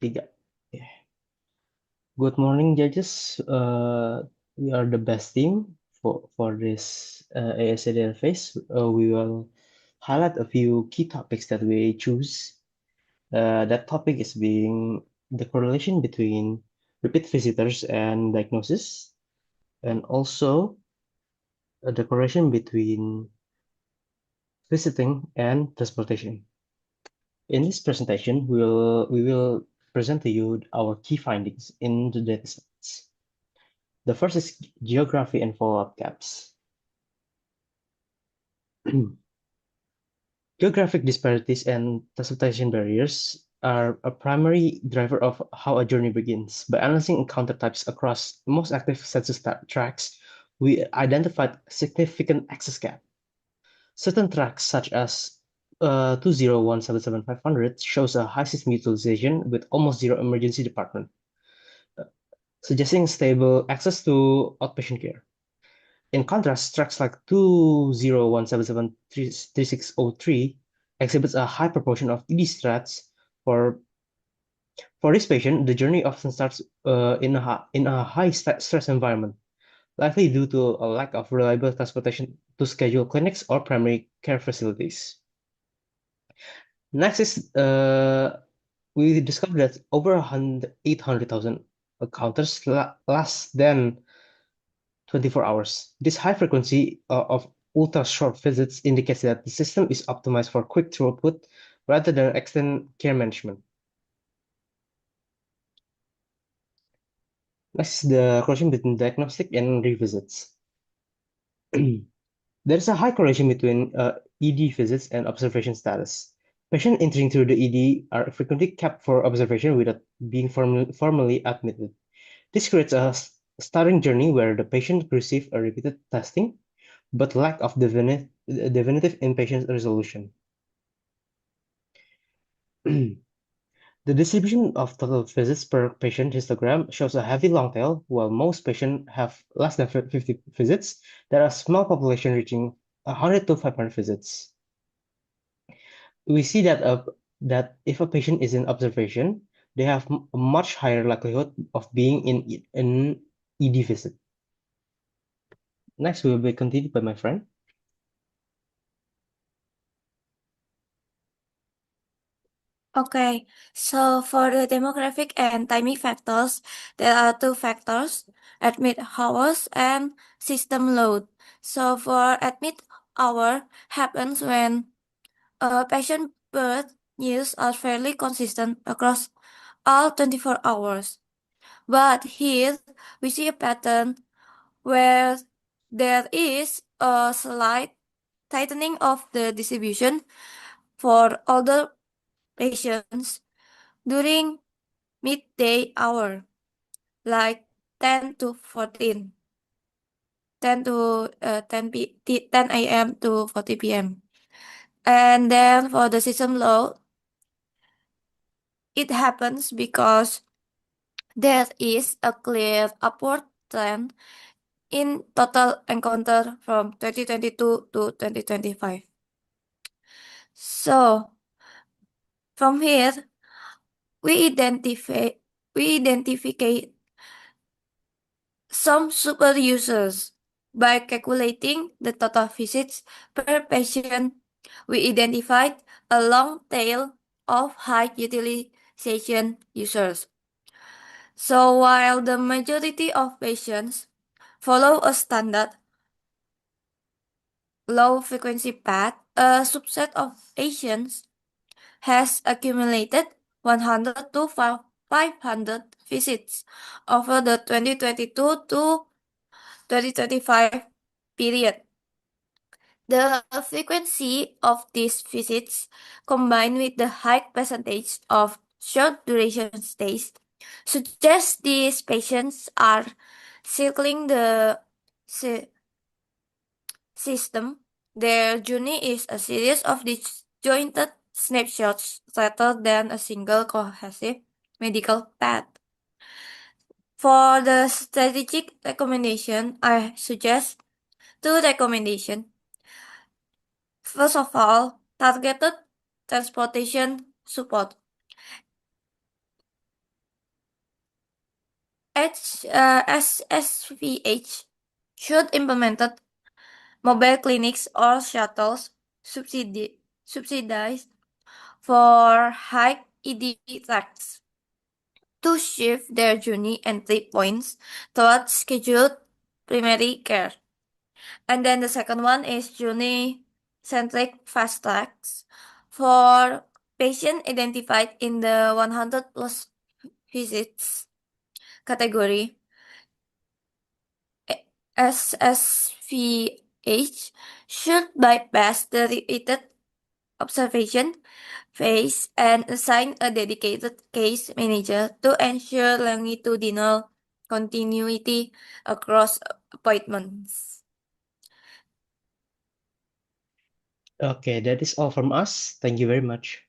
Tiga. Yeah. Good morning, judges. We are the best team for this ASA DataFest. We will highlight a few key topics that we choose. That topic is being the correlation between repeat visitors and diagnosis, and also the correlation between visiting and transportation. In this presentation, we will present to you our key findings in the datasets. The first is geography and follow-up gaps. Geographic disparities and transportation barriers are a primary driver of how a journey begins. By analyzing encounter types across most active census tracts, we identified significant access gap. Certain tracks, such as 20177,500, shows a high system utilization with almost zero emergency department, suggesting stable access to outpatient care. In contrast, tracks like 201773603 exhibits a high proportion of ED strats. For this patient, the journey often starts in a high stress environment, likely due to a lack of reliable transportation to scheduled clinics or primary care facilities. Next is we discovered that over 800,000 encounters less than 24 hours. This high frequency of ultra short visits indicates that the system is optimized for quick throughput rather than extended care management. Next is the correlation between diagnostic and revisits. There is a high correlation between ED visits and observation status. Patients entering through the ED are frequently kept for observation without being formally admitted. This creates a starting journey where the patient receives a repeated testing, but lack of definitive inpatient resolution. The distribution of total visits per patient histogram shows a heavy long tail. While most patients have less than 50 visits, there are a small population reaching 100 to 500 visits. We see that if a patient is in observation, they have a much higher likelihood of being in an ED visit. Next, we will be continued by my friend. Okay, so for the demographic and timing factors, there are two factors, admit hours and system load. So for admit hour happens when a patient birth years are fairly consistent across all 24 hours. But here we see a pattern where there is a slight tightening of the distribution for older patients during midday hour, like 10 to 14, 10 to 10 a.m. to 40 p.m. And then for the system load, it happens because there is a clear upward trend in total encounter from 2022 to 2025. So from here, we identify we identify some super users. By calculating the total visits per patient, we identified a long tail of high utilization users. So while the majority of patients follow a standard low frequency path, a subset of patients has accumulated 100 to 500 visits over the 2022 to 2025 period. The frequency of these visits, combined with the high percentage of short duration stays, suggests these patients are circling the system. Their journey is a series of disjointed snapshots rather than a single cohesive medical path. For the strategic recommendation, I suggest two recommendations. First of all, targeted transportation support. SSVH should implemented mobile clinics or shuttles subsidized for high ED tracks to shift their journey entry points towards scheduled primary care. And then the second one is journey centric fast tracks for patients identified in the 100 plus visits category. SSVH should bypass the repeated observation phase and assign a dedicated case manager to ensure longitudinal continuity across appointments. Okay, that is all from us. Thank you very much.